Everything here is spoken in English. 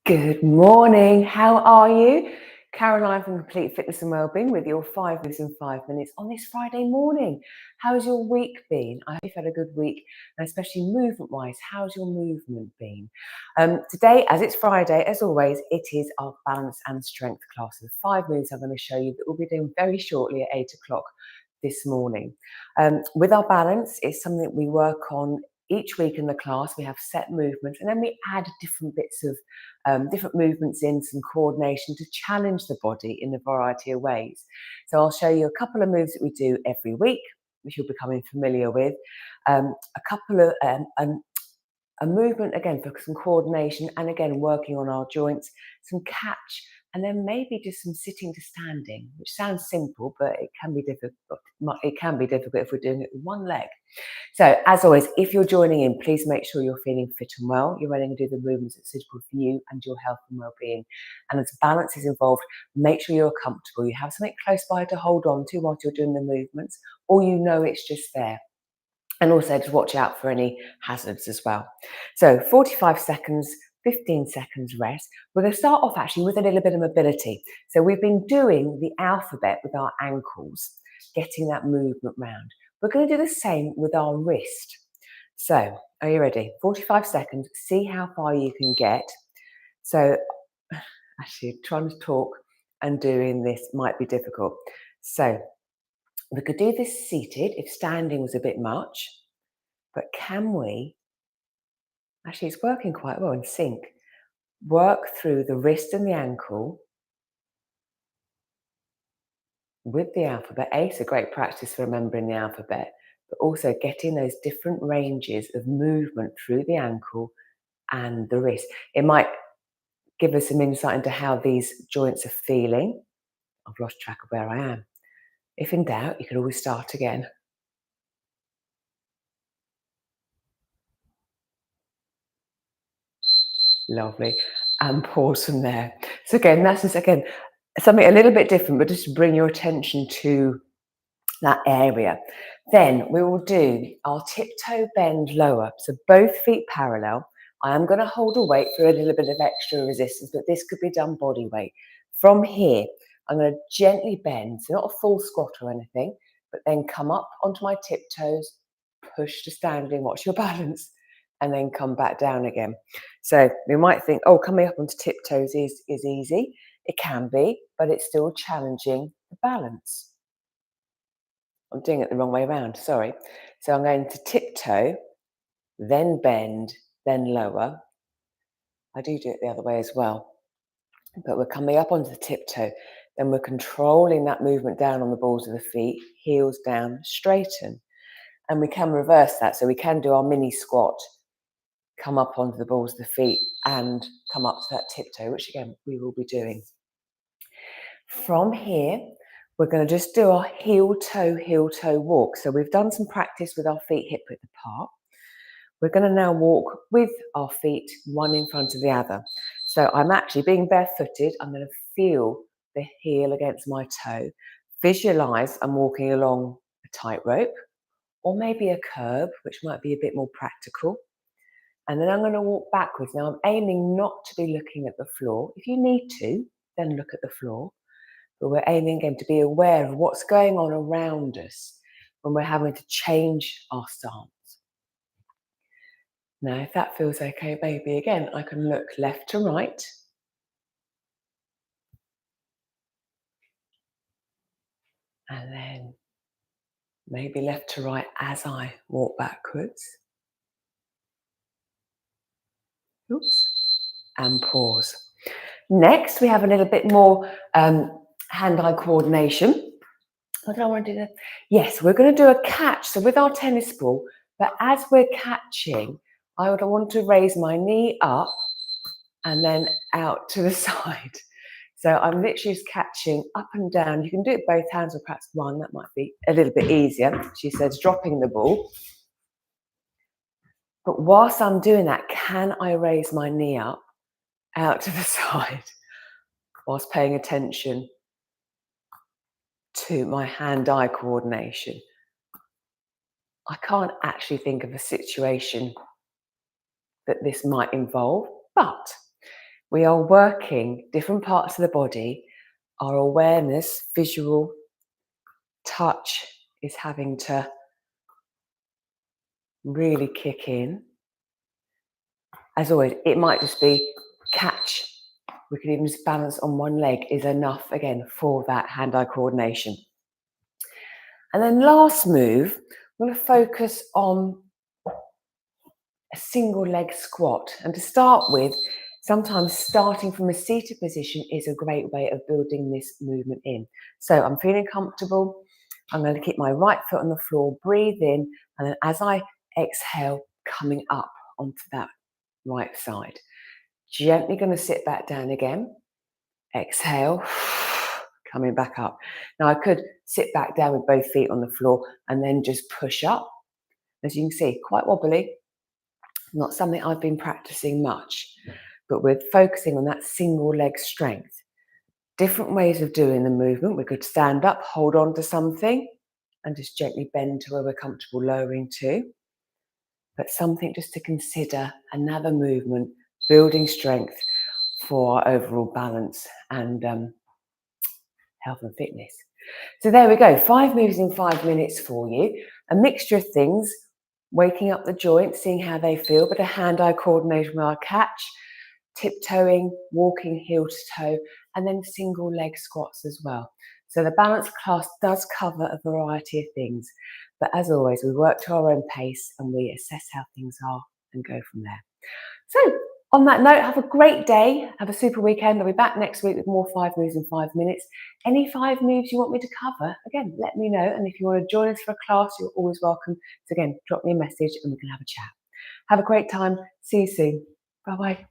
Good morning. How are you? Caroline from Complete Fitness and Wellbeing with your 5 minutes in 5 minutes on this Friday morning. How's your week been? I hope you've had a good week, and especially movement-wise, how's your movement been? Today, as it's Friday, as always, it is our balance and strength class. The 5 minutes I'm going to show you that we'll be doing very shortly at 8 o'clock this morning. With our balance, it's something that we work on each week in the class. We have set movements, and then we add different bits of different movements in, some coordination to challenge the body in a variety of ways. So I'll show you a couple of moves that we do every week, which you're becoming familiar with. A couple of a movement again for some coordination, and again working on our joints, some catch, and then maybe just some sitting to standing, which sounds simple, but it can be difficult. It can be difficult if we're doing it with one leg. So, as always, if you're joining in, please make sure you're feeling fit and well. You're ready to do the movements that's suitable for you and your health and well-being. And as balance is involved, make sure you're comfortable. You have something close by to hold on to whilst you're doing the movements, or you know it's just there. And also to watch out for any hazards as well. So 45 seconds, 15 seconds rest. We're going to start off actually with a little bit of mobility. So we've been doing the alphabet with our ankles, getting that movement round. We're going to do the same with our wrist. So are you ready? 45 seconds, see how far you can get. So actually trying to talk and doing this might be difficult. So we could do this seated if standing was a bit much, but can we, actually it's working quite well in sync, work through the wrist and the ankle with the alphabet. It's a great practice for remembering the alphabet, but also getting those different ranges of movement through the ankle and the wrist. It might give us some insight into how these joints are feeling. I've lost track of where I am. If in doubt, you can always start again. Lovely. And pause from there. So again, that's just, again, something a little bit different, but just to bring your attention to that area. Then we will do our tiptoe bend lower. So both feet parallel. I am going to hold a weight for a little bit of extra resistance, but this could be done body weight. From here, I'm going to gently bend, so not a full squat or anything, but then come up onto my tiptoes, push to standing, watch your balance, and then come back down again. So we might think, oh, coming up onto tiptoes is easy. It can be, but it's still challenging the balance. I'm doing it the wrong way around, sorry. So I'm going to tiptoe, then bend, then lower. I do it the other way as well. But we're coming up onto the tiptoe, then we're controlling that movement down on the balls of the feet, heels down, straighten. And we can reverse that, so we can do our mini squat, come up onto the balls of the feet and come up to that tiptoe, which again, we will be doing. From here, we're going to just do our heel toe walk. So we've done some practice with our feet hip width apart. We're going to now walk with our feet one in front of the other. So I'm actually being barefooted. I'm going to feel the heel against my toe. Visualize I'm walking along a tightrope or maybe a curb, which might be a bit more practical. And then I'm going to walk backwards. Now I'm aiming not to be looking at the floor. If you need to, then look at the floor. But we're aiming again to be aware of what's going on around us when we're having to change our stance. Now, if that feels okay, maybe again, I can look left to right. And then maybe left to right as I walk backwards. Oops. And pause. Next, we have a little bit more hand-eye coordination. What do I want to do there? Yes, we're going to do a catch. So with our tennis ball, but as we're catching, I would want to raise my knee up and then out to the side. So I'm literally just catching up and down. You can do it both hands or perhaps one. That might be a little bit easier. She says dropping the ball. But whilst I'm doing that, can I raise my knee up, out to the side, whilst paying attention to my hand-eye coordination? I can't actually think of a situation that this might involve, but We are working different parts of the body. Our awareness, visual, touch is having to really kick in. As always, it might just be catch. We could even just balance on one leg is enough, again, for that hand-eye coordination. And then last move, I'm going to focus on a single leg squat. And to start with, sometimes starting from a seated position is a great way of building this movement in. So I'm feeling comfortable. I'm going to keep my right foot on the floor, breathe in, and then as I exhale, coming up onto that right side. Gently going to sit back down again. Exhale, coming back up. Now I could sit back down with both feet on the floor and then just push up. As you can see, quite wobbly. Not something I've been practicing much, but we're focusing on that single leg strength. Different ways of doing the movement. We could stand up, hold on to something, and just gently bend to where we're comfortable lowering to. But something just to consider, another movement, building strength for our overall balance and health and fitness. So there we go, 5 moves in 5 minutes for you. A mixture of things, waking up the joints, seeing how they feel, but a hand-eye coordination with our catch, tiptoeing, walking heel to toe, and then single leg squats as well. So the balance class does cover a variety of things, but as always, we work to our own pace and we assess how things are and go from there. So on that note, have a great day, have a super weekend. I'll be back next week with more 5 moves in 5 minutes. Any 5 moves you want me to cover, again, let me know. And if you want to join us for a class, you're always welcome. So again, drop me a message and we can have a chat. Have a great time. See you soon. Bye-bye.